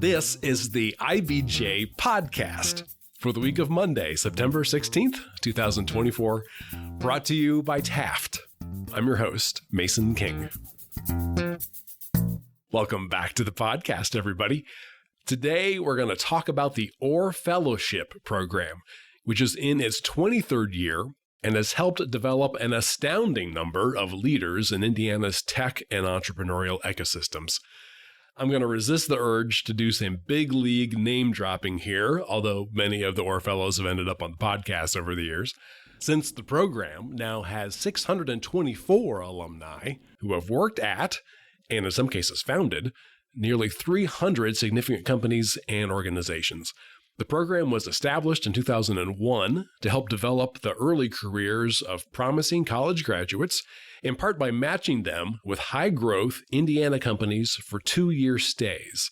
This is the IBJ podcast for the week of Monday, September 16th, 2024, brought to you by Taft. I'm your host, Mason King. Welcome back to the podcast, everybody. Today, we're going to talk about the Orr Fellowship program, which is in its 23rd year and has helped develop an astounding number of leaders in Indiana's tech and entrepreneurial ecosystems. I'm going to resist the urge to do some big league name dropping here, although many of the Orr Fellows have ended up on the podcast over the years, since the program now has 624 alumni who have worked at, and in some cases founded, nearly 300 significant companies and organizations. The program was established in 2001 to help develop the early careers of promising college graduates, in part by matching them with high-growth Indiana companies for 2-year stays.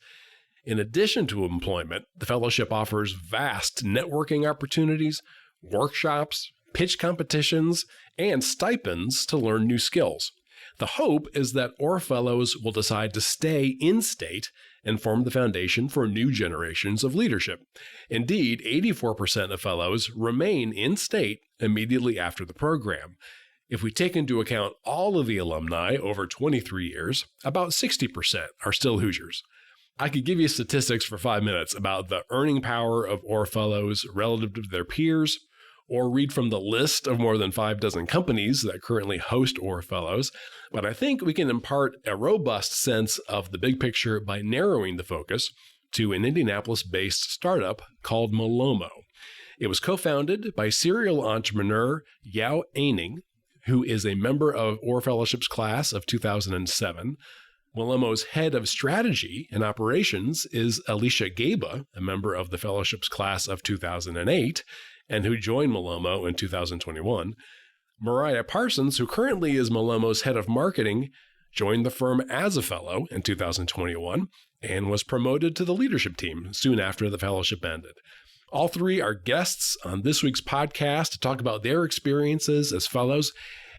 In addition to employment, the fellowship offers vast networking opportunities, workshops, pitch competitions, and stipends to learn new skills. The hope is that Orr Fellows will decide to stay in-state and form the foundation for new generations of leadership. Indeed, 84% of fellows remain in-state immediately after the program. If we take into account all of the alumni over 23 years, about 60% are still Hoosiers. I could give you statistics for 5 minutes about the earning power of Orr Fellows relative to their peers, or read from the list of more than 6 companies that currently host Orr Fellows, but I think we can impart a robust sense of the big picture by narrowing the focus to an Indianapolis-based startup called Malomo. It was co-founded by serial entrepreneur Astounding, who is a member of Orr Fellowship's class of 2007. Malomo's head of strategy and operations is Alicia Gaba, a member of the fellowship's class of 2008, and who joined Malomo in 2021. Mariah Parsons, who currently is Malomo's head of marketing, joined the firm as a fellow in 2021 and was promoted to the leadership team soon after the fellowship ended. All three are guests on this week's podcast to talk about their experiences as fellows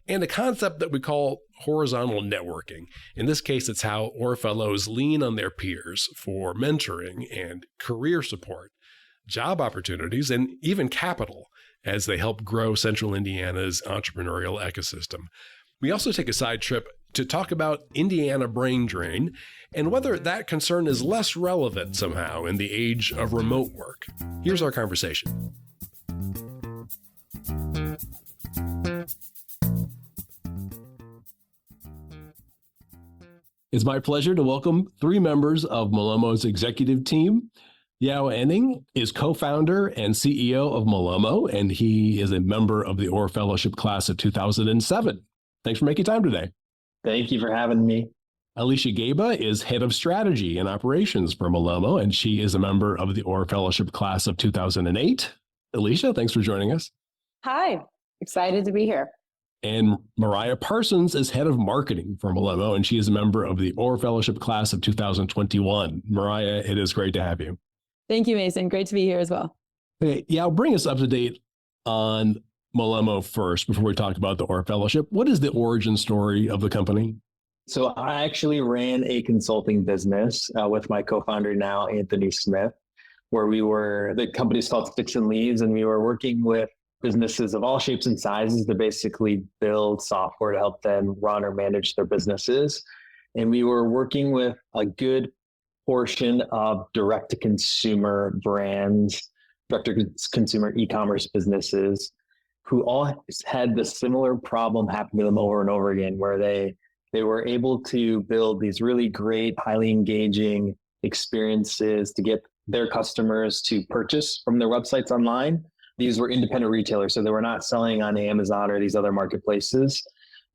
and a concept that we call horizontal networking. In this case, it's how Orr Fellows lean on their peers for mentoring and career support, job opportunities, and even capital as they help grow Central Indiana's entrepreneurial ecosystem. We also take a side trip to talk about Indiana brain drain and whether that concern is less relevant somehow in the age of remote work. Here's our conversation. It's my pleasure to welcome 3 members of Malomo's executive team. Astounding is co-founder and CEO of Malomo, and he is a member of the Orr Fellowship class of 2007. Thanks for making time today. Thank you for having me. Alicia Gaba is head of strategy and operations for Malomo, and she is a member of the Orr Fellowship class of 2008. Alicia, thanks for joining us. Hi, excited to be here. And Mariah Parsons is head of marketing for Malomo, and she is a member of the Orr Fellowship class of 2021. Mariah, it is great to have you. Thank you, Mason. Great to be here as well. Hey, I'll bring us up to date on Malomo first before we talk about the Orr Fellowship. What is the origin story of the company? So I actually ran a consulting business with my co-founder now, Anthony Smith, where the company's called Sticks and Leaves, and we were working with businesses of all shapes and sizes to basically build software to help them run or manage their businesses. And we were working with a good portion of direct-to-consumer brands, direct-to-consumer e-commerce businesses who all had the similar problem happen to them over and over again, where they were able to build these really great, highly engaging experiences to get their customers to purchase from their websites online. These were independent retailers, so they were not selling on Amazon or these other marketplaces.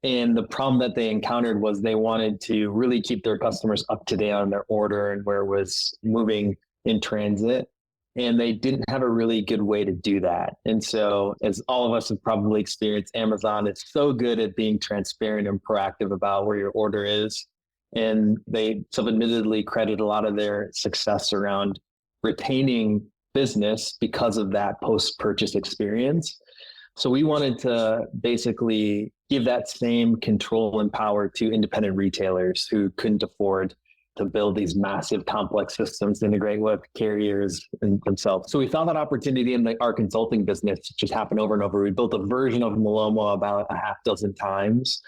And the problem that they encountered was they wanted to really keep their customers up to date on their order and where it was moving in transit. And they didn't have a really good way to do that. And so, as all of us have probably experienced, Amazon is so good at being transparent and proactive about where your order is. And they self-admittedly credit a lot of their success around retaining business because of that post-purchase experience. So we wanted to basically give that same control and power to independent retailers who couldn't afford to build these massive complex systems to integrate with carriers themselves. So we found that opportunity in our consulting business just happened over and over. We built a version of Malomo about a half dozen times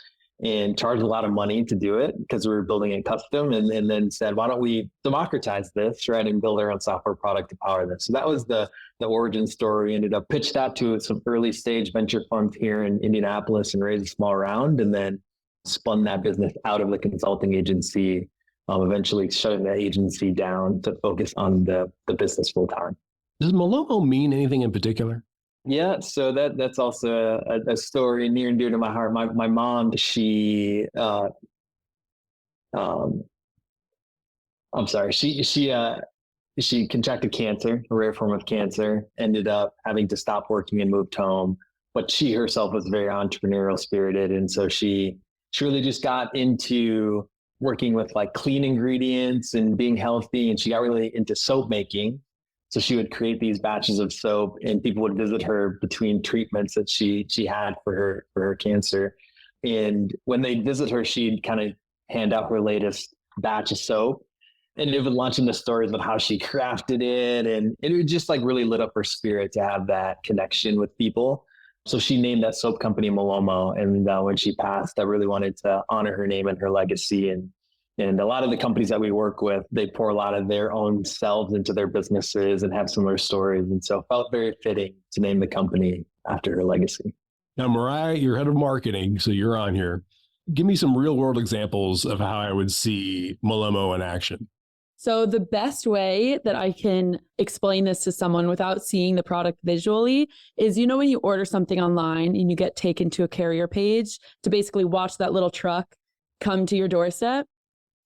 and charged a lot of money to do it because we were building it custom, and then said, why don't we democratize this, right, and build our own software product to power this. So that was the origin story. Ended up pitched that to some early stage venture funds here in Indianapolis and raised a small round, and then spun that business out of the consulting agency, eventually shutting the agency down to focus on the business full time. Does Malomo mean anything in particular? Yeah, so that's also a story near and dear to my heart. My mom, she contracted cancer, a rare form of cancer, ended up having to stop working and moved home. But she herself was very entrepreneurial spirited, and so she really just got into working with like clean ingredients and being healthy, and she got really into soap making. So she would create these batches of soap, and people would visit her between treatments that she had for her cancer. And when they'd visit her, she'd kind of hand out her latest batch of soap, and it would launch into stories of how she crafted it. And it would just like really lit up her spirit to have that connection with people. So she named that soap company Malomo. And when she passed, I really wanted to honor her name and her legacy. And a lot of the companies that we work with, they pour a lot of their own selves into their businesses and have similar stories. And so it felt very fitting to name the company after her legacy. Now, Mariah, you're head of marketing, so you're on here. Give me some real world examples of how I would see Malomo in action. So the best way that I can explain this to someone without seeing the product visually is, when you order something online and you get taken to a carrier page to basically watch that little truck come to your doorstep.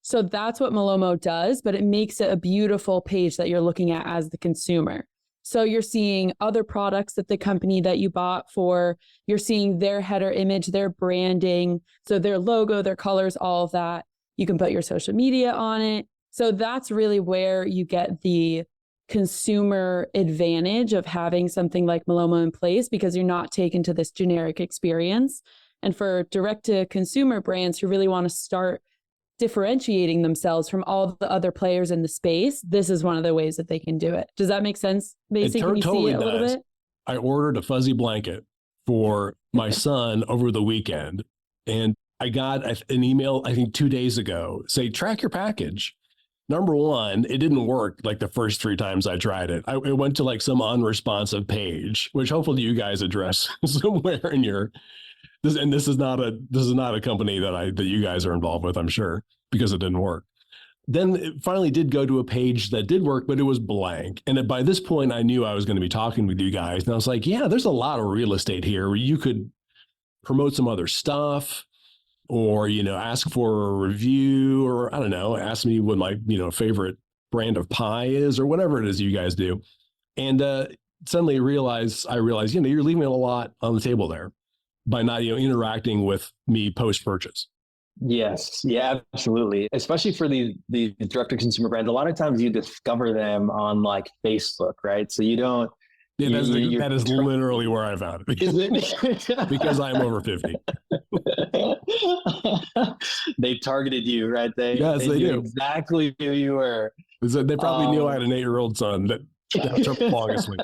So that's what Malomo does, but it makes it a beautiful page that you're looking at as the consumer. So you're seeing other products that the company that you bought for, you're seeing their header image, their branding, so their logo, their colors, all of that. You can put your social media on it. So that's really where you get the consumer advantage of having something like Malomo in place, because you're not taken to this generic experience. And for direct to consumer brands who really want to start differentiating themselves from all the other players in the space, this is one of the ways that they can do it. Does that make sense? Basically, can you see it a little bit? I ordered a fuzzy blanket for my son over the weekend, and I got an email, I think 2 days ago, say, track your package. Number one, it didn't work like the first 3 times I tried it. It went to like some unresponsive page, which hopefully you guys address somewhere in your. This is not a company that you guys are involved with, I'm sure, because it didn't work. Then it finally did go to a page that did work, but it was blank. And by this point, I knew I was going to be talking with you guys. And I was like, yeah, there's a lot of real estate here where you could promote some other stuff, or, ask for a review, or I don't know, ask me what my, favorite brand of pie is, or whatever it is you guys do. And suddenly I realized, you're leaving a lot on the table there by not, interacting with me post-purchase. Yes. Yeah, absolutely. Especially for the direct-to-consumer brands. A lot of times you discover them on like Facebook, right? So you don't. Yeah, that is literally where I found it. Is it? Because I'm over 50. They targeted you, right? They do. Exactly who you were. They probably knew I had an 8-year-old son that took falling asleep.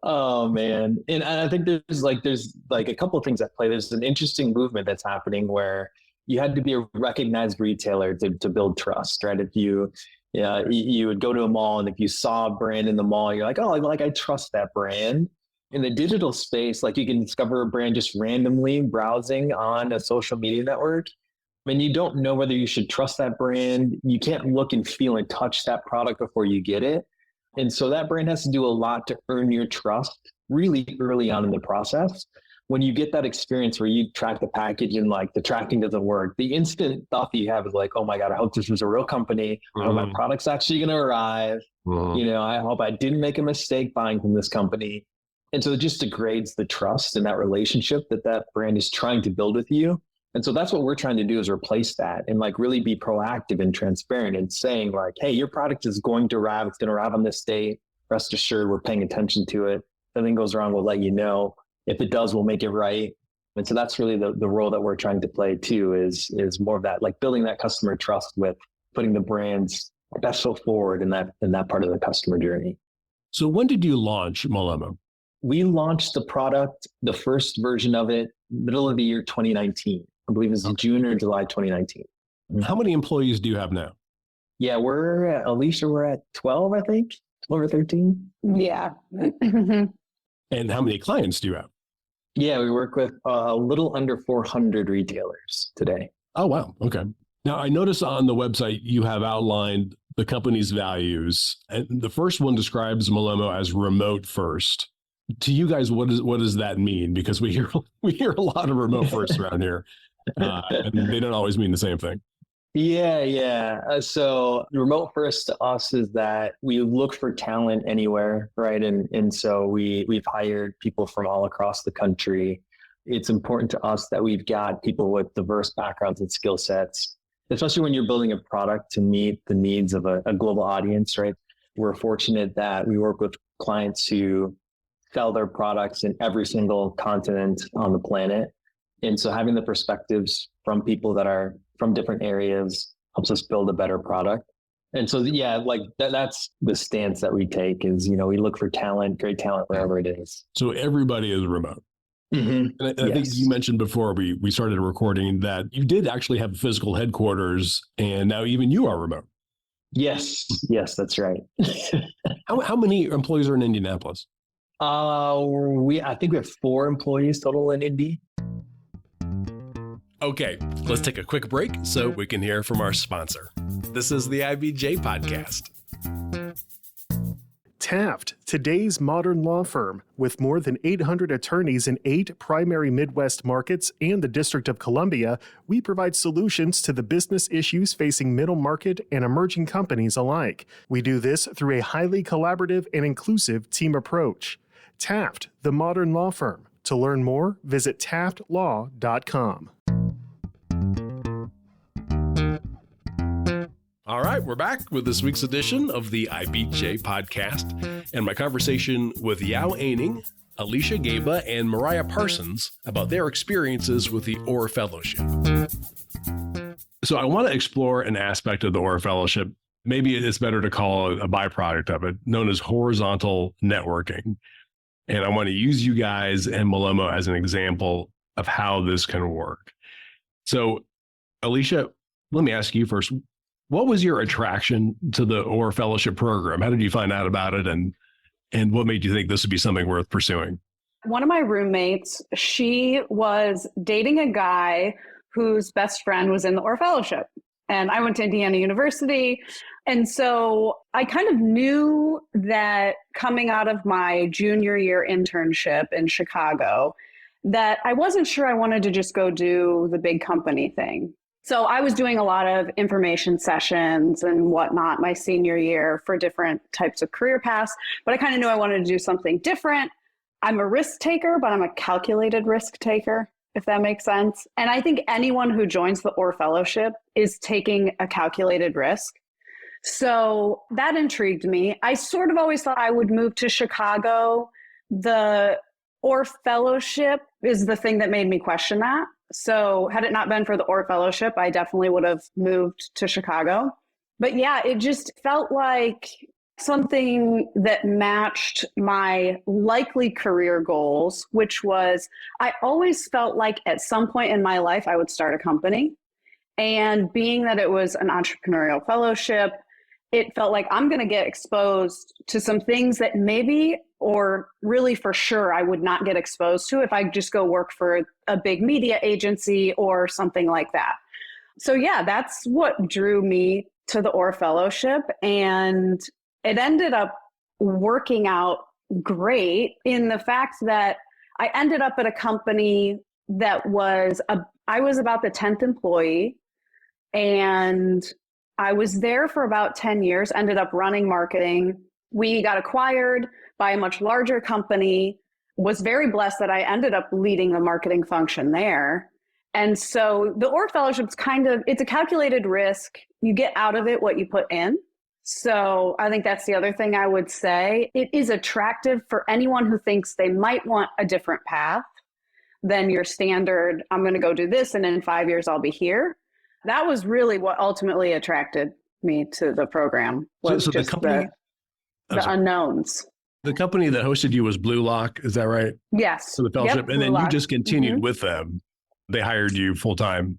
Oh man. And I think there's a couple of things at play. There's an interesting movement that's happening where you had to be a recognized retailer to build trust, right? If you would go to a mall, and if you saw a brand in the mall, you're like, oh, I trust that brand. In the digital space, like you can discover a brand just randomly browsing on a social media network, and you don't know whether you should trust that brand. You can't look and feel and touch that product before you get it. And so that brand has to do a lot to earn your trust really early on in the process. When you get that experience where you track the package and like the tracking doesn't work, the instant thought that you have is like, oh my God, I hope this is a real company. I hope my product's actually going to arrive. I hope I didn't make a mistake buying from this company. And so it just degrades the trust and that relationship that brand is trying to build with you. And so that's what we're trying to do, is replace that and like really be proactive and transparent and saying like, hey, your product is going to arrive. It's going to arrive on this date. Rest assured, we're paying attention to it. If anything goes wrong, we'll let you know. If it does, we'll make it right. And so that's really the role that we're trying to play too, is more of that, like building that customer trust with putting the brand's best foot forward in that part of the customer journey. So when did you launch Malomo? We launched the product, the first version of it, middle of the year 2019. I believe it's June or July 2019. How many employees do you have now? Yeah, Alicia, we're at 12, I think, 12 or 13. Yeah. And how many clients do you have? Yeah, we work with a little under 400 retailers today. Oh, wow. Okay. Now, I noticed on the website you have outlined the company's values. And the first one describes Malomo as remote first. To you guys, what does that mean? Because we hear a lot of remote first around here, and they don't always mean the same thing. Yeah. So remote first to us is that we look for talent anywhere, right? And so we've hired people from all across the country. It's important to us that we've got people with diverse backgrounds and skill sets, especially when you're building a product to meet the needs of a global audience, right? We're fortunate that we work with clients who sell their products in every single continent on the planet. And so having the perspectives from people that are from different areas helps us build a better product. And so, yeah, like that's the stance that we take is, we look for talent, great talent, wherever it is. So everybody is remote. Mm-hmm. And I think you mentioned before we started recording that you did actually have a physical headquarters, and now even you are remote. Yes, that's right. How many employees are in Indianapolis? I think we have 4 employees total in Indy. Okay, let's take a quick break so we can hear from our sponsor. This is the IBJ podcast. Taft, today's modern law firm. With more than 800 attorneys in 8 primary Midwest markets and the District of Columbia, we provide solutions to the business issues facing middle market and emerging companies alike. We do this through a highly collaborative and inclusive team approach. Taft, the modern law firm. To learn more, visit taftlaw.com. All right, we're back with this week's edition of the IBJ podcast and my conversation with Yao Aining, Alicia Gaba, and Mariah Parsons about their experiences with the Orr Fellowship. So I want to explore an aspect of the Orr Fellowship. Maybe it's better to call it a byproduct of it, known as horizontal networking. And I want to use you guys and Malomo as an example of how this can work. So, Alicia, let me ask you first. What was your attraction to the Orr Fellowship program? How did you find out about it? And what made you think this would be something worth pursuing? One of my roommates, she was dating a guy whose best friend was in the Orr Fellowship. And I went to Indiana University. And so I kind of knew that coming out of my junior year internship in Chicago, that I wasn't sure I wanted to just go do the big company thing. So I was doing a lot of information sessions and whatnot my senior year for different types of career paths, but I kind of knew I wanted to do something different. I'm a risk taker, but I'm a calculated risk taker, if that makes sense. And I think anyone who joins the Orr Fellowship is taking a calculated risk. So that intrigued me. I sort of always thought I would move to Chicago. The Orr Fellowship is the thing that made me question that. So had it not been for the Orr Fellowship, I definitely would have moved to Chicago. But yeah, it just felt like something that matched my likely career goals, which was I always felt like at some point in my life, I would start a company. And being that it was an entrepreneurial fellowship, it felt like I'm going to get exposed to some things that maybe, or really for sure, I would not get exposed to if I just go work for a big media agency or something like that. So yeah, that's what drew me to the Orr Fellowship. And it ended up working out great in the fact that I ended up at a company that I was about the 10th employee, and I was there for about 10 years, ended up running marketing. We got acquired by a much larger company, was very blessed that I ended up leading the marketing function there. And so the Orr Fellowship's it's a calculated risk. You get out of it what you put in. So I think that's the other thing I would say. It is attractive for anyone who thinks they might want a different path. than your standard, I'm going to go do this and in 5 years I'll be here. That was really what ultimately attracted me to the program, was So just the unknowns. The company that hosted you was Blue Lock, is that right? Yes. So the fellowship, Yep, and then Blue you Lock. just continued with them. They hired you full time.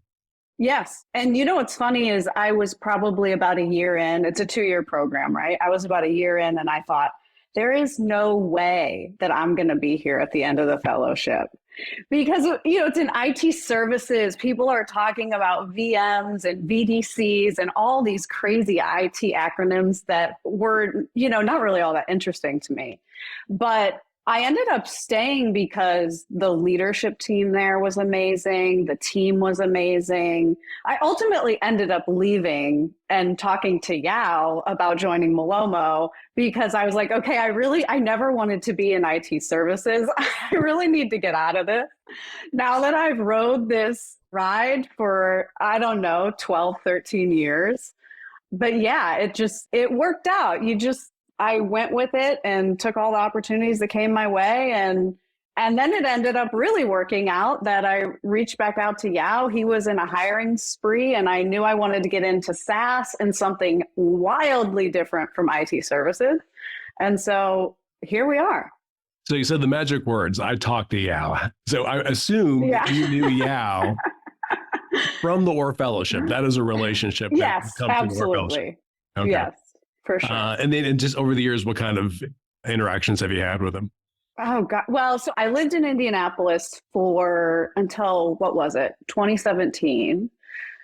Yes. And you know what's funny is I was probably about a year in. It's a 2-year program, right? I was about a year in and I thought, there is no way that I'm going to be here at the end of the fellowship. Because, it's in IT services. People are talking about VMs and VDCs and all these crazy IT acronyms that were, not really all that interesting to me. But I ended up staying because the leadership team there was amazing. The team was amazing. I ultimately ended up leaving and talking to Yao about joining Malomo because I was like, okay, I never wanted to be in IT services. I really need to get out of this. Now that I've rode this ride for, 12, 13 years. But yeah, it worked out. I went with it and took all the opportunities that came my way. And then it ended up really working out that I reached back out to Yao. He was in a hiring spree and I knew I wanted to get into SaaS and something wildly different from IT services. And so here we are. So you said the magic words, I talked to Yao. So I assume you knew Yao from the Orr Fellowship. That is a relationship. Yes, that comes from the Orr Fellowship. absolutely. Okay. Yes. For sure. And just over the years, what kind of interactions have you had with him? Oh, God. Well, so I lived in Indianapolis until, 2017.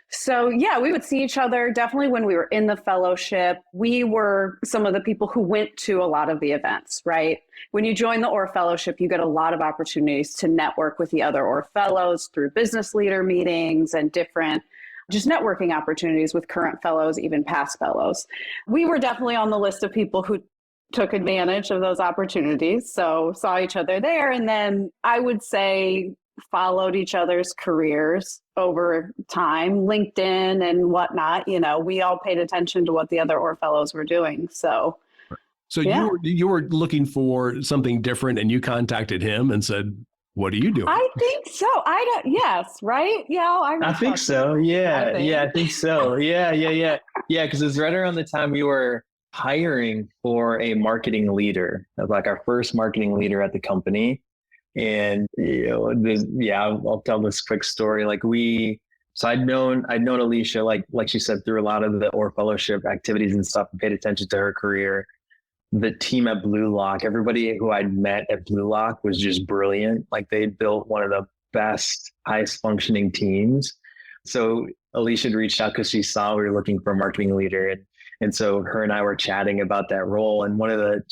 So yeah, we would see each other definitely when we were in the fellowship. We were some of the people who went to a lot of the events, right? When you join the Orr Fellowship, you get a lot of opportunities to network with the other Orr Fellows through business leader meetings and different just networking opportunities with current fellows, even past fellows. We were definitely on the list of people who took advantage of those opportunities. So saw each other there. And then I would say followed each other's careers over time, LinkedIn and whatnot. We all paid attention to what the other Orr Fellows were doing. So yeah. you were looking for something different and you contacted him and said, what are you doing? I think so. Yes, right? Yeah, I think so. Yeah. I think so. Yeah. Because it was right around the time we were hiring for a marketing leader, like our first marketing leader at the company. And, I'll tell this quick story. So I'd known Alicia, like she said, through a lot of the Orr Fellowship activities and stuff, and paid attention to her career. The team at Blue Lock, everybody who I'd met at Blue Lock was just brilliant. Like they built one of the best, highest functioning teams. So Alicia had reached out because she saw we were looking for a marketing leader. And so her and I were chatting about that role. And one of the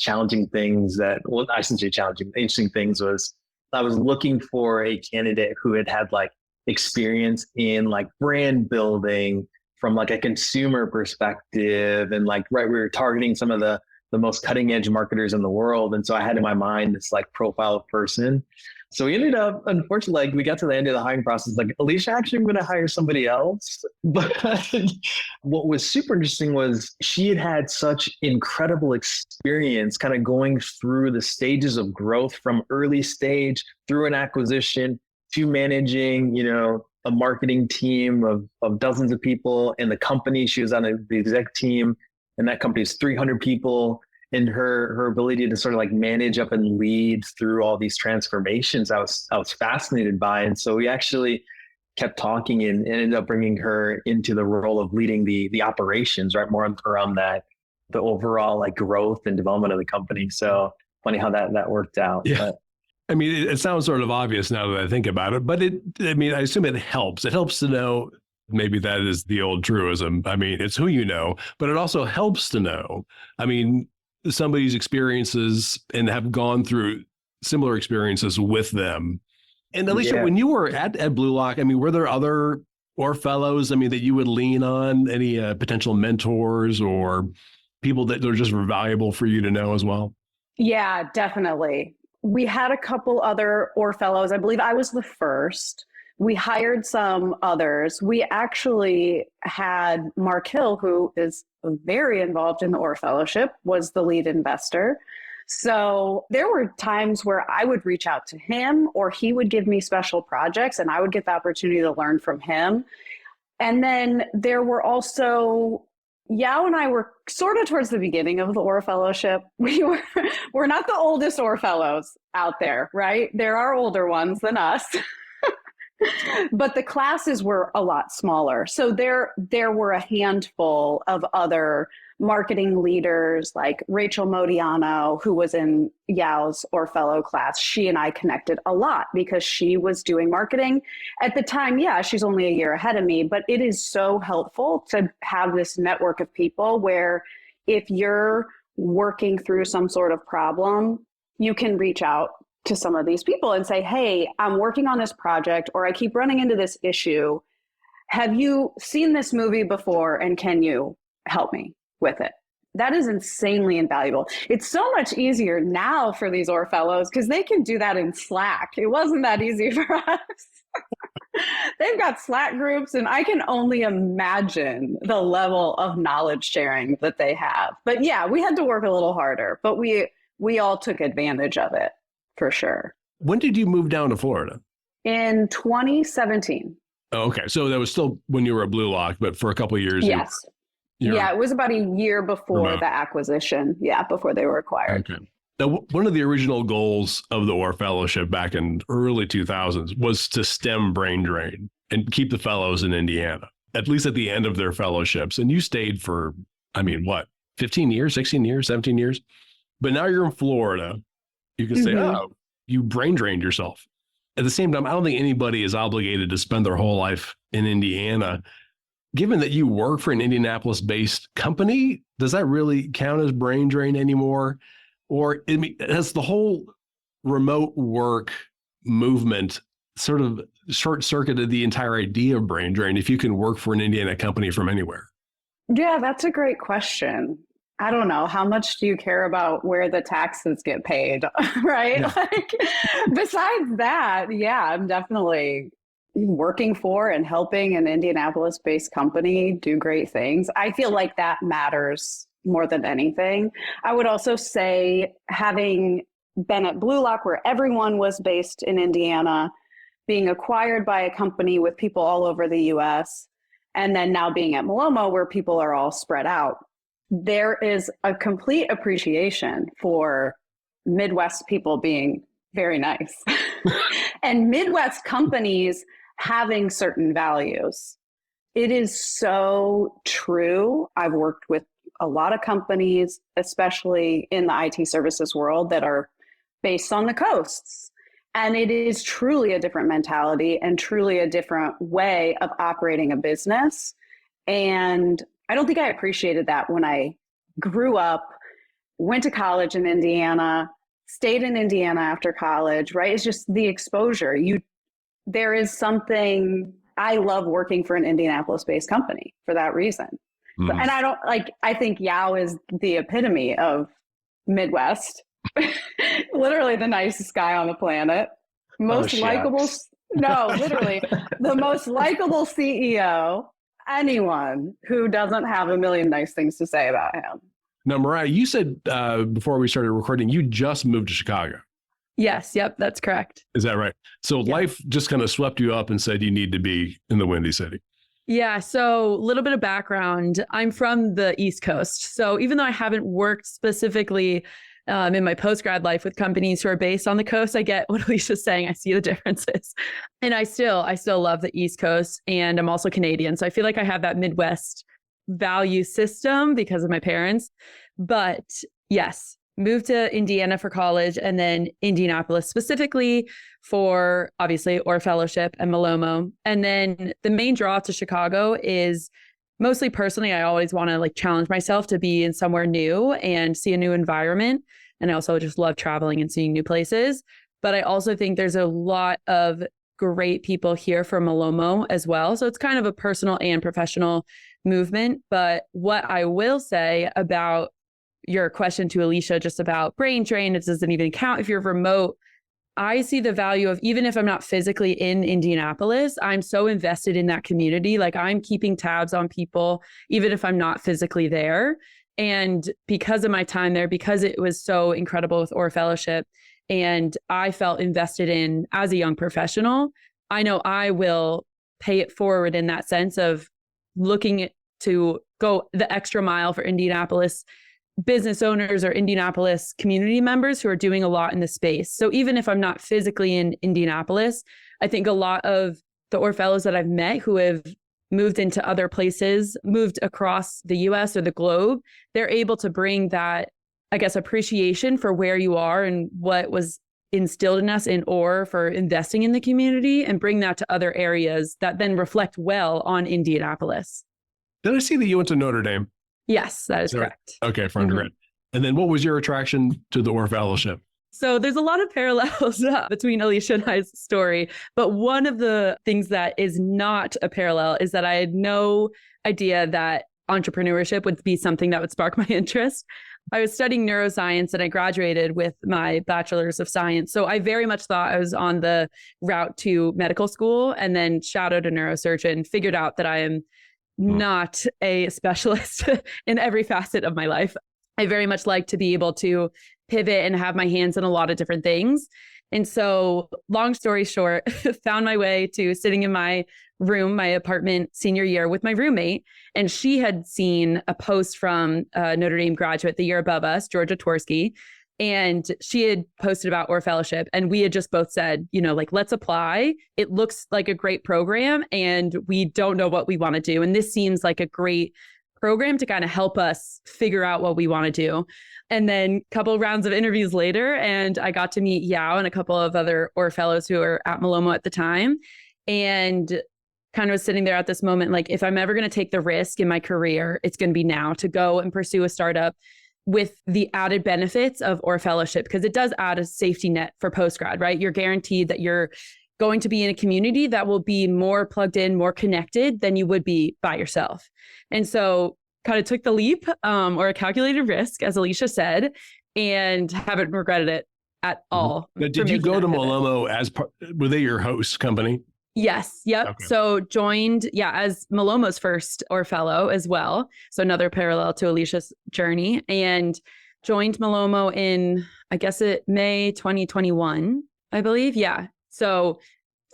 interesting things was I was looking for a candidate who had experience in brand building from a consumer perspective. And we were targeting some of the most cutting edge marketers in the world. And so I had in my mind this profile of person. So we ended up, unfortunately, we got to the end of the hiring process, Alicia, actually, I'm going to hire somebody else. But what was super interesting was she had such incredible experience kind of going through the stages of growth from early stage through an acquisition to managing, a marketing team of dozens of people in the company. She was on the exec team, and that company is 300 people. And her ability to sort of manage up and lead through all these transformations, I was fascinated by. And so we actually kept talking and ended up bringing her into the role of leading the operations, right? More around that, the overall growth and development of the company. So funny how that worked out. Yeah. But, I mean, it sounds sort of obvious now that I think about it, but I assume it helps. It helps to know, maybe that is the old truism. I mean, it's who you know, but it also helps to know, somebody's experiences and have gone through similar experiences with them. And Alicia, when you were at Blue Lock, were there other Orr Fellows, that you would lean on, any potential mentors or people that are just valuable for you to know as well? Yeah, definitely. We had a couple other Orr Fellows. I believe I was the first. We hired some others. We actually had Mark Hill, who is very involved in the Orr Fellowship, was the lead investor. So there were times where I would reach out to him or he would give me special projects and I would get the opportunity to learn from him. And then there were also, Yao and I were sort of towards the beginning of the Orr Fellowship. We're not the oldest Orr Fellows out there, right? There are older ones than us. But the classes were a lot smaller. So there were a handful of other marketing leaders like Rachel Modiano, who was in Yao's Orr Fellow class. She and I connected a lot because she was doing marketing at the time. Yeah, she's only a year ahead of me, but it is so helpful to have this network of people where if you're working through some sort of problem, you can reach out to some of these people and say, hey, I'm working on this project, or I keep running into this issue. Have you seen this movie before and can you help me with it? That is insanely invaluable. It's so much easier now for these Orr Fellows because they can do that in Slack. It wasn't that easy for us. They've got Slack groups, and I can only imagine the level of knowledge sharing that they have. But yeah, we had to work a little harder, but we all took advantage of it. For sure. When did you move down to Florida? In 2017. Oh, okay. So that was still when you were a Blue Lock, but for a couple of years. Yes. Yeah, it was about a year before remote. the acquisition. Yeah, before they were acquired. Okay. Now, one of the original goals of the Orr Fellowship back in early 2000s was to stem brain drain and keep the fellows in Indiana, at least at the end of their fellowships. And you stayed for, 15 years, 16 years, 17 years? But now you're in Florida. You can say, oh, you brain drained yourself. At the same time, I don't think anybody is obligated to spend their whole life in Indiana. Given that you work for an Indianapolis-based company, does that really count as brain drain anymore? Or has the whole remote work movement sort of short-circuited the entire idea of brain drain if you can work for an Indiana company from anywhere? Yeah, that's a great question. I don't know. How much do you care about where the taxes get paid? Right? Yeah. Like, besides that, yeah, I'm definitely working for and helping an Indianapolis-based company do great things. I feel like that matters more than anything. I would also say, having been at Blue Lock, where everyone was based in Indiana, being acquired by a company with people all over the US, and then now being at Malomo, where people are all spread out, there is a complete appreciation for Midwest people being very nice and Midwest companies having certain values. It is so true. I've worked with a lot of companies, especially in the IT services world, that are based on the coasts. And it is truly a different mentality and truly a different way of operating a business. And I don't think I appreciated that when I grew up, went to college in Indiana, stayed in Indiana after college, right? It's just the exposure. There is something, I love working for an Indianapolis-based company for that reason. Mm. And I think Yao is the epitome of Midwest, literally the nicest guy on the planet, most likable, no, literally the most likable CEO. Anyone who doesn't have a million nice things to say about him. Now, Mariah, you said before we started recording, you just moved to Chicago. Yes. Yep. That's correct. Is that right? So life just kind of swept you up and said you need to be in the Windy City. Yeah. So a little bit of background. I'm from the East Coast. So even though I haven't worked specifically in my post-grad life with companies who are based on the coast, I get what Alicia's saying. I see the differences. And I still love the East Coast, and I'm also Canadian. So I feel like I have that Midwest value system because of my parents. But yes, moved to Indiana for college, and then Indianapolis specifically for obviously Orr Fellowship and Malomo. And then the main draw to Chicago is mostly personally, I always want to challenge myself to be in somewhere new and see a new environment. And I also just love traveling and seeing new places. But I also think there's a lot of great people here from Malomo as well. So it's kind of a personal and professional movement. But what I will say about your question to Alicia, just about brain drain, it doesn't even count if you're remote. I see the value of, even if I'm not physically in Indianapolis, I'm so invested in that community. I'm keeping tabs on people, even if I'm not physically there. And because of my time there, because it was so incredible with Orr Fellowship, and I felt invested in as a young professional, I know I will pay it forward in that sense of looking to go the extra mile for Indianapolis business owners or Indianapolis community members who are doing a lot in the space. So even if I'm not physically in Indianapolis, I think a lot of the Orr Fellows that I've met who have moved into other places, moved across the US or the globe, they're able to bring that, I guess, appreciation for where you are and what was instilled in us in Orr for investing in the community and bring that to other areas that then reflect well on Indianapolis. Did I see that you went to Notre Dame? Yes, that is correct. Okay, for undergrad. And then what was your attraction to the Orr Fellowship? So there's a lot of parallels between Alicia and I's story, but one of the things that is not a parallel is that I had no idea that entrepreneurship would be something that would spark my interest. I was studying neuroscience and I graduated with my bachelor's of science. So I very much thought I was on the route to medical school, and then shadowed a neurosurgeon, figured out that I am not a specialist in every facet of my life. I very much like to be able to pivot and have my hands in a lot of different things. And so, long story short, found my way to sitting in my room, my apartment senior year with my roommate. And she had seen a post from a Notre Dame graduate the year above us, Georgia Tworski. And she had posted about Orr Fellowship. And we had just both said, like, let's apply. It looks like a great program and we don't know what we want to do. And this seems like a great program to kind of help us figure out what we want to do. And then a couple of rounds of interviews later, and I got to meet Yao and a couple of other Orr Fellows who were at Malomo at the time. And kind of was sitting there at this moment, like, if I'm ever going to take the risk in my career, it's going to be now to go and pursue a startup with the added benefits of Orr Fellowship, because it does add a safety net for postgrad, right? You're guaranteed that you're going to be in a community that will be more plugged in, more connected than you would be by yourself. And so kind of took the leap or a calculated risk, as Alicia said, and haven't regretted it at all. Now, did you go to Malomo as part, were they your host company? Yes. Yep. Okay. So joined, as Malomo's first Orr Fellow as well. So another parallel to Alicia's journey, and joined Malomo in, I guess May 2021, I believe. Yeah. So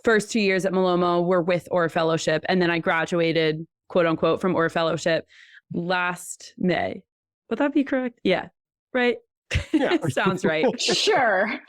first 2 years at Malomo were with Orr Fellowship. And then I graduated, quote unquote, from Orr Fellowship last May. Would that be correct? Yeah. Right. Yeah. Sounds right. Sure.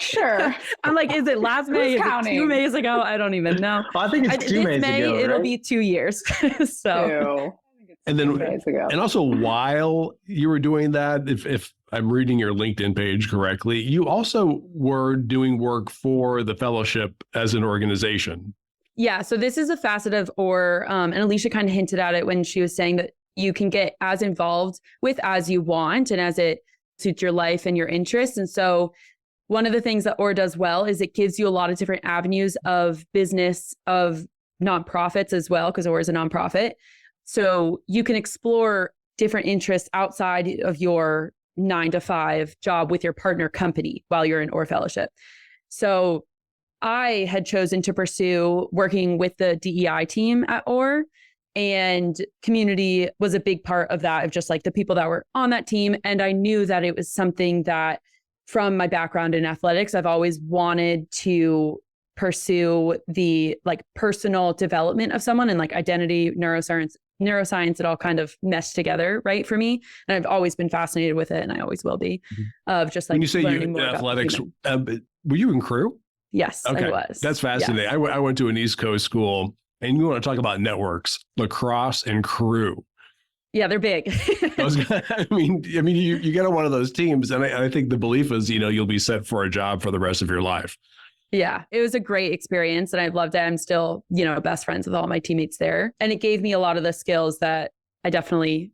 I'm like, is it last May? Is it 2 Mays ago? I don't even know. I think it's 2 Mays May, ago. it'll be 2 years. So. And then, and also while you were doing that, if I'm reading your LinkedIn page correctly, you also were doing work for the fellowship as an organization. Yeah. So this is a facet of Orr, and Alicia kind of hinted at it when she was saying that you can get as involved with as you want and as it suits your life and your interests. And so one of the things that Orr does well is it gives you a lot of different avenues of business, of nonprofits as well, because Orr is a nonprofit. So you can explore different interests outside of your 9-to-5 job with your partner company while you're in Orr Fellowship. So I had chosen to pursue working with the DEI team at Orr, and community was a big part of that, of just like the people that were on that team. And I knew that it was something that, from my background in athletics, I've always wanted to pursue the like personal development of someone, and like identity, neuroscience, it all kind of meshed together, right, for me. And I've always been fascinated with it, and I always will be, of just like, when you say you in athletics, were you in crew? Yes, okay. I was. That's fascinating. Yes. I went to an East Coast school, and you want to talk about networks, lacrosse and crew. Yeah, they're big. I mean, you get on one of those teams, and I think the belief is, you'll be set for a job for the rest of your life. Yeah, it was a great experience, and I've loved it. I'm still, best friends with all my teammates there. And it gave me a lot of the skills that I definitely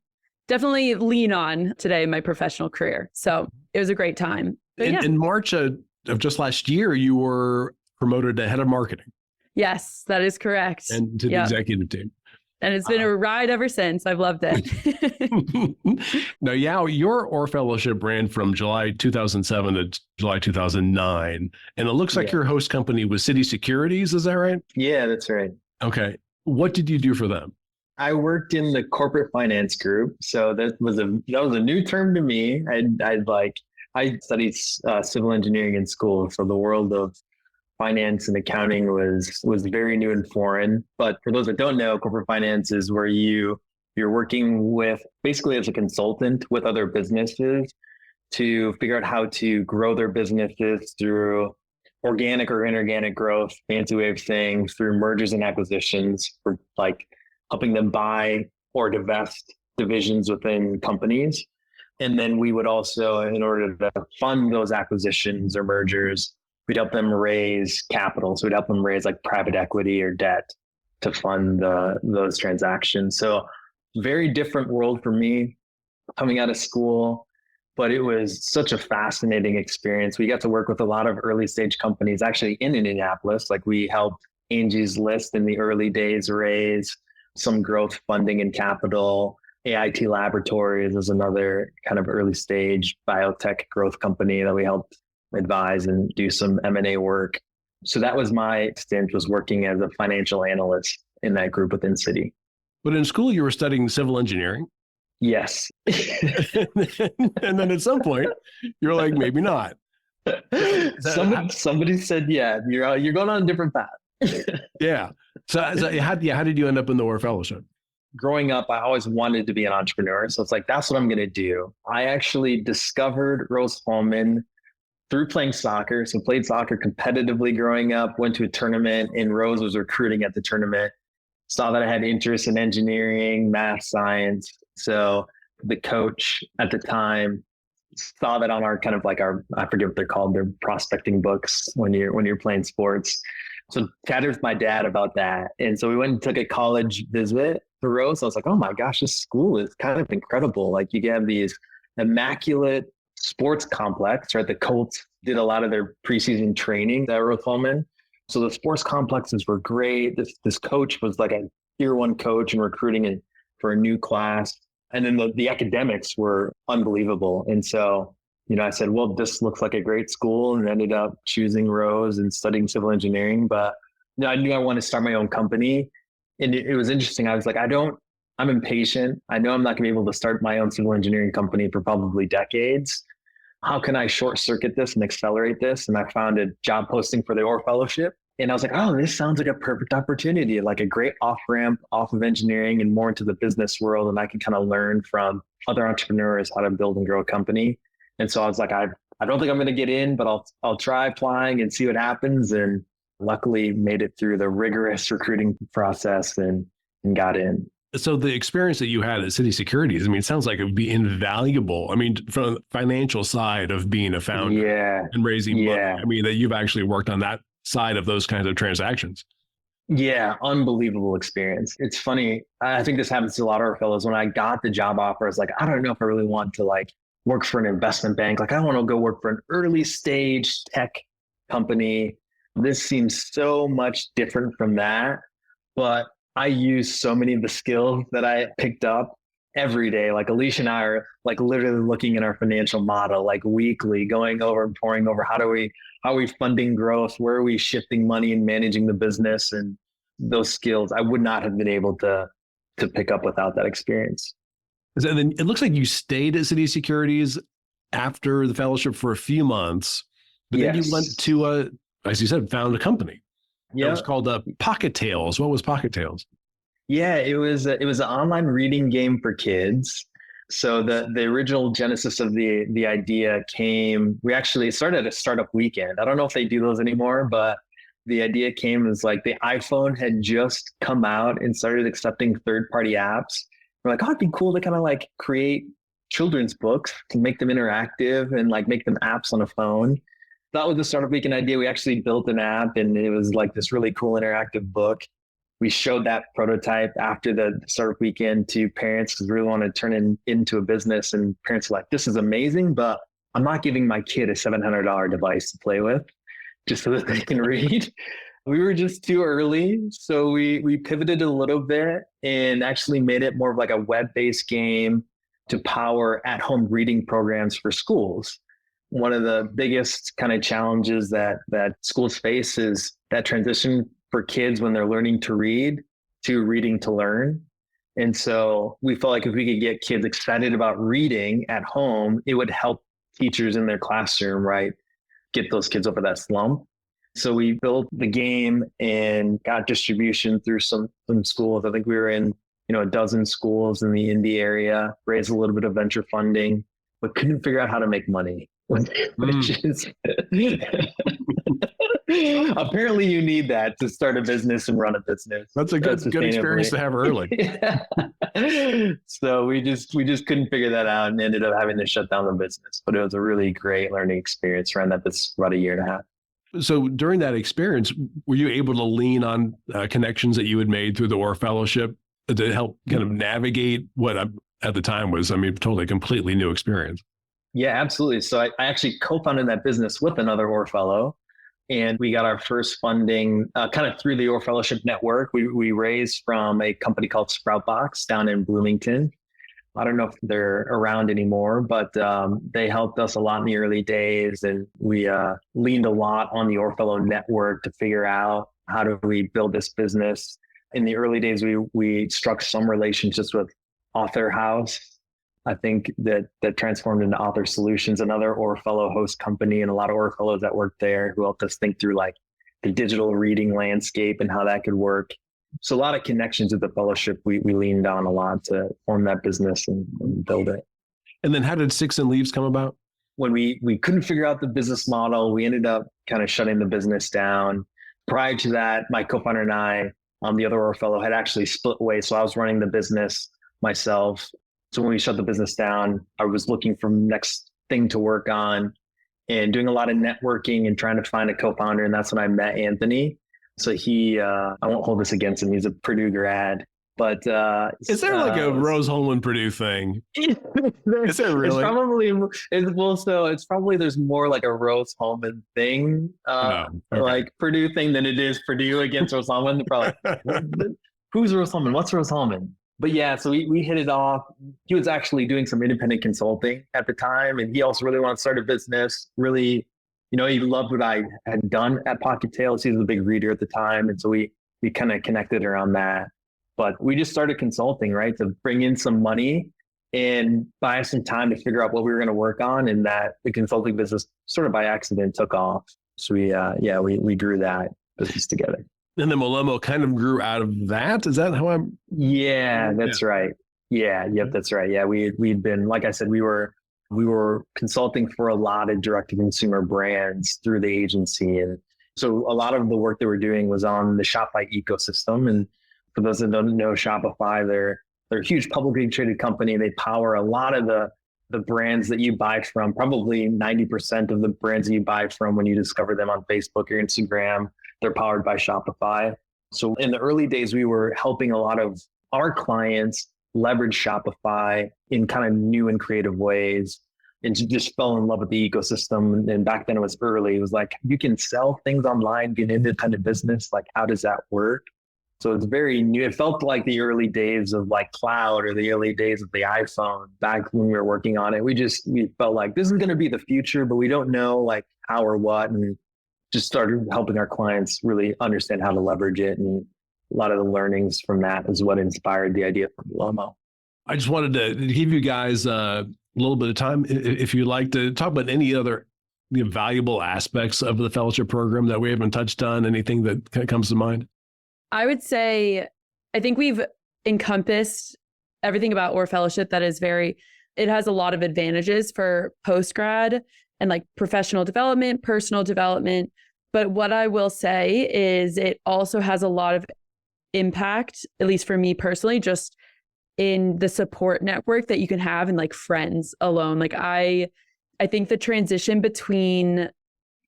lean on today in my professional career. So it was a great time. In March of just last year, you were promoted to head of marketing. Yes, that is correct. And to the executive team. And it's been a ride ever since. I've loved it. Now, your Orr Fellowship ran from July 2007 to July 2009. And it looks like your host company was City Securities. Is that right? Yeah, that's right. Okay. What did you do for them? I worked in the corporate finance group. So that was a new term to me. I studied civil engineering in school. So the world of finance and accounting was very new and foreign. But for those that don't know, corporate finance is where you're working with basically as a consultant with other businesses to figure out how to grow their businesses through organic or inorganic growth, fancy way of saying, through mergers and acquisitions, for like helping them buy or divest divisions within companies. And then we would also, in order to fund those acquisitions or mergers, we'd help them raise capital. So we'd help them raise like private equity or debt to fund those transactions. So very different world for me coming out of school, but it was such a fascinating experience. We got to work with a lot of early stage companies actually in Indianapolis. Like we helped Angie's List in the early days raise some growth funding and capital. AIT Laboratories is another kind of early stage biotech growth company that we helped advise and do some M&A work. So that was my stint, was working as a financial analyst in that group within Citi. But in school, you were studying civil engineering. Yes. And then at some point, you're like, maybe not. Somebody said, yeah, you're going on a different path. Yeah. So how did you end up in the Orr Fellowship? Growing up, I always wanted to be an entrepreneur. So it's like, that's what I'm going to do. I actually discovered Rose-Hulman through playing soccer. So played soccer competitively growing up, went to a tournament, and Rose was recruiting at the tournament. Saw that I had interest in engineering, math, science. So the coach at the time saw that on our kind of like I forget what they're called, their prospecting books when you're playing sports. So chatted with my dad about that. And so we went and took a college visit to Rose. I was like, oh my gosh, this school is kind of incredible. Like you have these immaculate sports complex, right? The Colts did a lot of their preseason training at Rose-Hulman. So the sports complexes were great. This coach was like a tier one coach and recruiting for a new class. And then the academics were unbelievable. And so, I said, well, this looks like a great school, and ended up choosing Rose and studying civil engineering. But I knew I wanted to start my own company. And it was interesting. I was like, I'm impatient. I know I'm not gonna be able to start my own civil engineering company for probably decades. How can I short circuit this and accelerate this? And I found a job posting for the Orr Fellowship. And I was like, oh, this sounds like a perfect opportunity, like a great off-ramp off of engineering and more into the business world. And I can kind of learn from other entrepreneurs how to build and grow a company. And so I was like, I don't think I'm going to get in, but I'll try applying and see what happens. And luckily made it through the rigorous recruiting process and got in. So the experience that you had at Citi Securities, it sounds like it would be invaluable. From the financial side of being a founder and raising money, that you've actually worked on that side of those kinds of transactions. Yeah, unbelievable experience. It's funny. I think this happens to a lot of our fellows. When I got the job offer, I was like, I don't know if I really want to work for an investment bank. I want to go work for an early stage tech company. This seems so much different from that. But I use so many of the skills that I picked up every day. Like Alicia and I are literally looking at our financial model, weekly, going over and pouring over how are we funding growth? Where are we shifting money and managing the business? And those skills I would not have been able to pick up without that experience. And then it looks like you stayed at Citi Securities after the fellowship for a few months, but then you went to as you said, found a company. Yeah, it was called Pocket Tales. What was Pocket Tales? Yeah, it was an online reading game for kids. So the original genesis of the idea came. We actually started at a startup weekend. I don't know if they do those anymore, but the idea came as the iPhone had just come out and started accepting third-party apps. We're like, oh, it'd be cool to kind of create children's books to make them interactive and make them apps on a phone. That was the startup weekend idea. We actually built an app, and it was this really cool interactive book. We showed that prototype after the startup weekend to parents because we really wanted to turn it into a business. And parents were like, this is amazing, but I'm not giving my kid a $700 device to play with just so that they can read. We were just too early. So we pivoted a little bit and actually made it more of a web-based game to power at-home reading programs for schools. One of the biggest kind of challenges that schools face is that transition for kids when they're learning to read to reading to learn. And so we felt like if we could get kids excited about reading at home, it would help teachers in their classroom, right? Get those kids over that slump. So we built the game and got distribution through some schools. I think we were in, a dozen schools in the Indy area, raised a little bit of venture funding, but couldn't figure out how to make money, which is apparently you need that to start a business and run a business. That's a good experience to have early. So we just couldn't figure that out and ended up having to shut down the business. But it was a really great learning experience. Ran that business about a year and a half. So during that experience, were you able to lean on connections that you had made through the Orr Fellowship to help kind of navigate what at the time was, totally completely new experience? Yeah, absolutely. So I actually co-founded that business with another Orr Fellow, and we got our first funding kind of through the Orr Fellowship network. We raised from a company called Sproutbox down in Bloomington. I don't know if they're around anymore, but they helped us a lot in the early days. And we leaned a lot on the Orr Fellow network to figure out how do we build this business. In the early days, we struck some relationships with Author House. I think that transformed into Author Solutions, another Orr Fellow host company, and a lot of Orr Fellows that worked there who helped us think through like the digital reading landscape and how that could work. So a lot of connections with the fellowship we leaned on a lot to form that business and build it. And then how did Six and Leaves come about? When we couldn't figure out the business model, we ended up kind of shutting the business down. Prior to that, my co-founder and I, the other Orr Fellow, had actually split away. So I was running the business myself. So when we shut the business down, I was looking for next thing to work on and doing a lot of networking and trying to find a co-founder. And that's when I met Anthony. So he, I won't hold this against him. He's a Purdue grad, but is there like a Rose Holman Purdue thing? Is there really? It's probably there's more like a Rose Holman thing, like Purdue thing than it is Purdue against Rose Holman. They're probably who's Rose Holman? What's Rose Holman? But yeah, so we hit it off. He was actually doing some independent consulting at the time, and he also really wanted to start a business. Really, he loved what I had done at Pocket Tales. He was a big reader at the time, and so we kind of connected around that. But we just started consulting, right, to bring in some money and buy us some time to figure out what we were going to work on, and that the consulting business sort of by accident took off. So we grew that business together. And then Malomo kind of grew out of that. Is that how I'm? Yeah, that's right. Yeah, yep, that's right. Yeah, we'd been, like I said, we were consulting for a lot of direct-to-consumer brands through the agency, and so a lot of the work that we're doing was on the Shopify ecosystem. And for those that don't know Shopify, they're a huge publicly traded company. They power a lot of the brands that you buy from. Probably 90% of the brands that you buy from when you discover them on Facebook or Instagram, they're powered by Shopify. So in the early days, we were helping a lot of our clients leverage Shopify in kind of new and creative ways, and just fell in love with the ecosystem. And back then it was early. It was like, you can sell things online, be an independent business. Like, how does that work? So it's very new. It felt like the early days of like cloud or the early days of the iPhone back when we were working on it. We felt like this is going to be the future, but we don't know like how or what. And just started helping our clients really understand how to leverage it. And a lot of the learnings from that is what inspired the idea for Lomo. I just wanted to give you guys a little bit of time, if you'd like to talk about any other valuable aspects of the fellowship program that we haven't touched on, anything that comes to mind. I would say, I think we've encompassed everything about Orr Fellowship that is it has a lot of advantages for post-grad and like professional development, personal development. But what I will say is it also has a lot of impact, at least for me personally, just in the support network that you can have and like friends alone. Like I think the transition between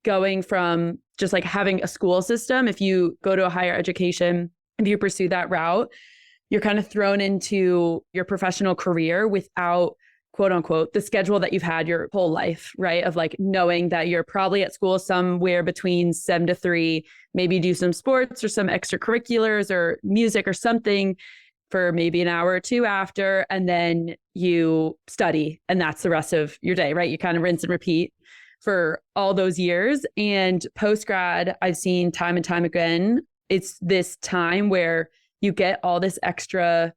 going from just like having a school system, if you go to a higher education, if you pursue that route, you're kind of thrown into your professional career without, quote unquote, the schedule that you've had your whole life, right? Of like knowing that you're probably at school somewhere between 7 to 3, maybe do some sports or some extracurriculars or music or something for maybe an hour or two after, and then you study, and that's the rest of your day, right? You kind of rinse and repeat for all those years. And post-grad, I've seen time and time again, it's this time where you get all this extra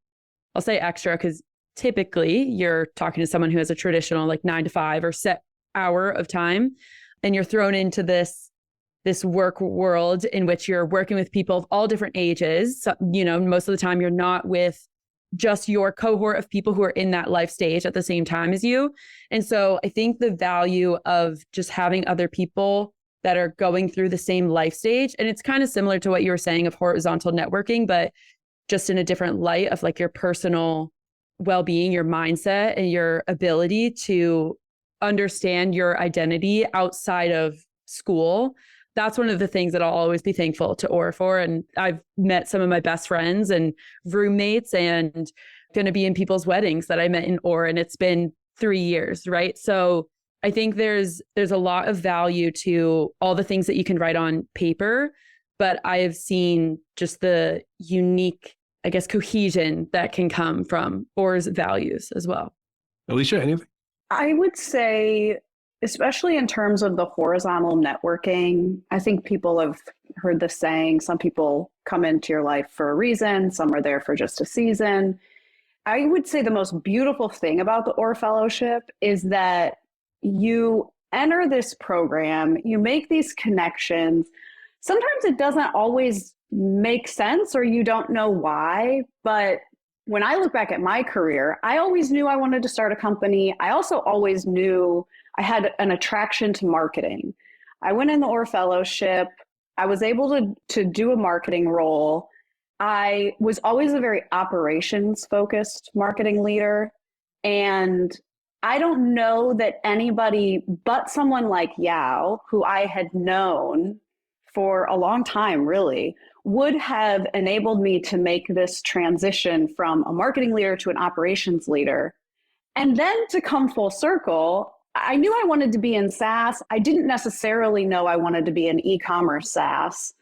I'll say extra because typically you're talking to someone who has a traditional like 9 to 5 or set hour of time, and you're thrown into this work world in which you're working with people of all different ages. So, most of the time you're not with just your cohort of people who are in that life stage at the same time as you. And so I think the value of just having other people that are going through the same life stage, and it's kind of similar to what you were saying of horizontal networking, but just in a different light of like your personal well-being, your mindset, and your ability to understand your identity outside of school. That's one of the things that I'll always be thankful to Orr for. And I've met some of my best friends and roommates and going to be in people's weddings that I met in Orr, and it's been 3 years, right? So I think there's a lot of value to all the things that you can write on paper, but I have seen just the unique, I guess, cohesion that can come from Orr's values as well. Alicia, anything? I would say, especially in terms of the horizontal networking, I think people have heard the saying, some people come into your life for a reason, some are there for just a season. I would say the most beautiful thing about the Orr Fellowship is that you enter this program, you make these connections. Sometimes it doesn't always make sense or you don't know why, but when I look back at my career, I always knew I wanted to start a company. I also always knew I had an attraction to marketing. I went in the Orr Fellowship. I was able to do a marketing role. I was always a very operations-focused marketing leader. And I don't know that anybody but someone like Yao, who I had known for a long time, really, would have enabled me to make this transition from a marketing leader to an operations leader. And then to come full circle, I knew I wanted to be in SaaS. I didn't necessarily know I wanted to be in e-commerce SaaS,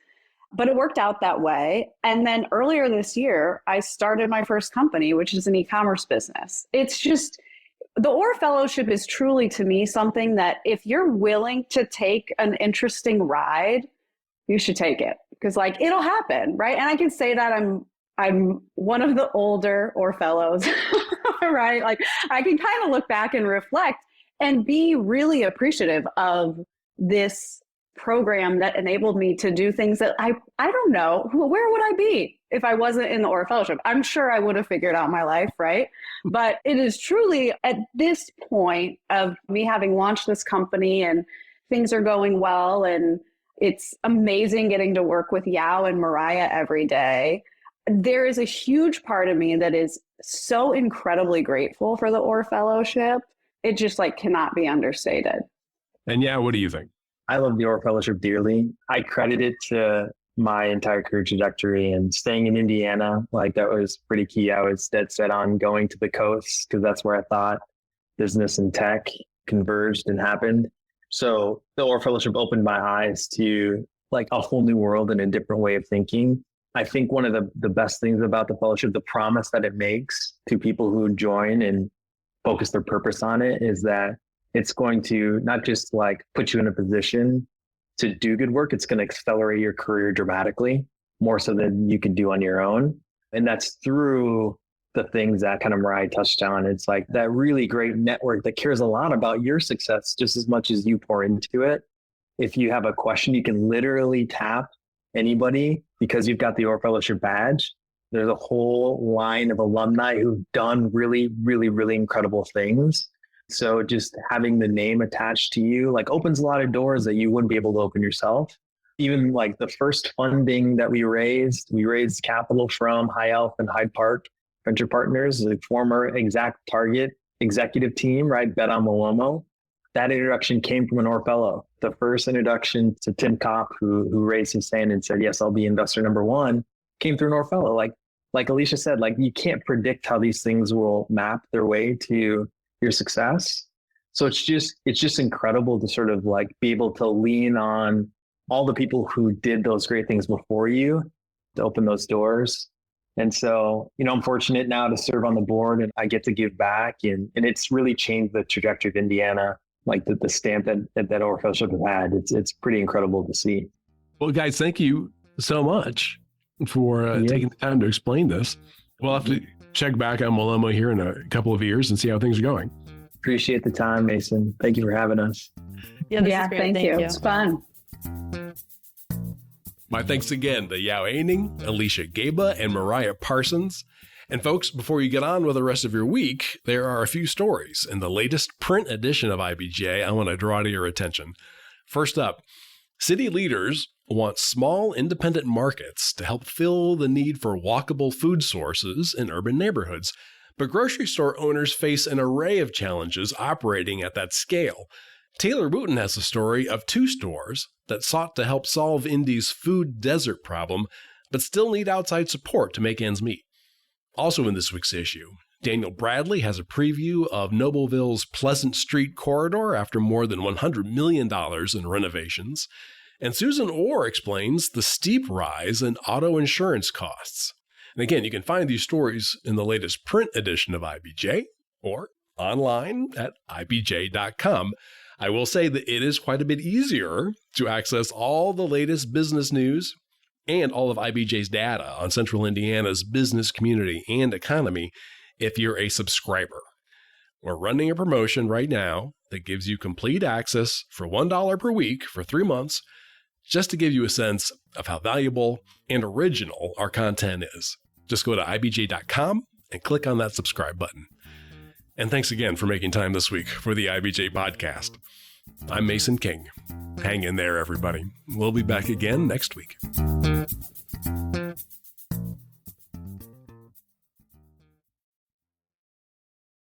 but it worked out that way. And then earlier this year, I started my first company, which is an e-commerce business. It's just, the Orr Fellowship is truly, to me, something that if you're willing to take an interesting ride, you should take it, because like it'll happen, right? And I can say that I'm one of the older Orr Fellows, right? Like I can kind of look back and reflect and be really appreciative of this program that enabled me to do things that I don't know, where would I be if I wasn't in the Orr Fellowship? I'm sure I would have figured out my life, right? But it is truly at this point of me having launched this company and things are going well, and it's amazing getting to work with Yao and Mariah every day. There is a huge part of me that is so incredibly grateful for the Orr Fellowship. It just like cannot be understated. And yeah, what do you think? I love the Orr Fellowship dearly. I credit it to my entire career trajectory and staying in Indiana. Like that was pretty key. I was dead set on going to the coast because that's where I thought business and tech converged and happened. So the Orr Fellowship opened my eyes to like a whole new world and a different way of thinking. I think one of the best things about the fellowship, the promise that it makes to people who join and focus their purpose on it, is that it's going to not just like put you in a position to do good work, it's going to accelerate your career dramatically, more so than you can do on your own. And that's through the things that kind of Mariah touched on. It's like that really great network that cares a lot about your success just as much as you pour into it. If you have a question, you can literally tap anybody because you've got the Orr Fellowship badge. There's a whole line of alumni who've done really, really, really incredible things. So just having the name attached to you like opens a lot of doors that you wouldn't be able to open yourself. Even like the first funding that we raised capital from High Elf and Hyde Park Venture Partners, the former Exact Target executive team, right? Bet on Malomo. That introduction came from an Orr Fellow. The first introduction to Tim Kopp, who raised his hand and said, yes, I'll be investor number one, came through an Orr Fellow. Like Alicia said, like you can't predict how these things will map their way to your success. So it's just incredible to sort of like be able to lean on all the people who did those great things before you to open those doors. And so, I'm fortunate now to serve on the board and I get to give back, and it's really changed the trajectory of Indiana, like the stamp that Orr Fellowship have had. It's pretty incredible to see. Well, guys, thank you so much for taking the time to explain this. We'll have to check back on Maloma here in a couple of years and see how things are going. Appreciate the time, Mason. Thank you for having us. Yeah, this is great. Thank you. It's fun. My thanks again to Yao Aining, Alicia Gaba, and Mariah Parsons. And folks, before you get on with the rest of your week, there are a few stories in the latest print edition of IBJ I want to draw to your attention. First up, city leaders want small independent markets to help fill the need for walkable food sources in urban neighborhoods. But grocery store owners face an array of challenges operating at that scale. Taylor Wooten has a story of 2 stores that sought to help solve Indy's food desert problem, but still need outside support to make ends meet. Also in this week's issue, Daniel Bradley has a preview of Nobleville's Pleasant Street corridor after more than $100 million in renovations. And Susan Orr explains the steep rise in auto insurance costs. And again, you can find these stories in the latest print edition of IBJ or online at ibj.com. I will say that it is quite a bit easier to access all the latest business news and all of IBJ's data on Central Indiana's business community and economy if you're a subscriber. We're running a promotion right now that gives you complete access for $1 per week for 3 months, just to give you a sense of how valuable and original our content is. Just go to ibj.com and click on that subscribe button. And thanks again for making time this week for the IBJ podcast. I'm Mason King. Hang in there, everybody. We'll be back again next week.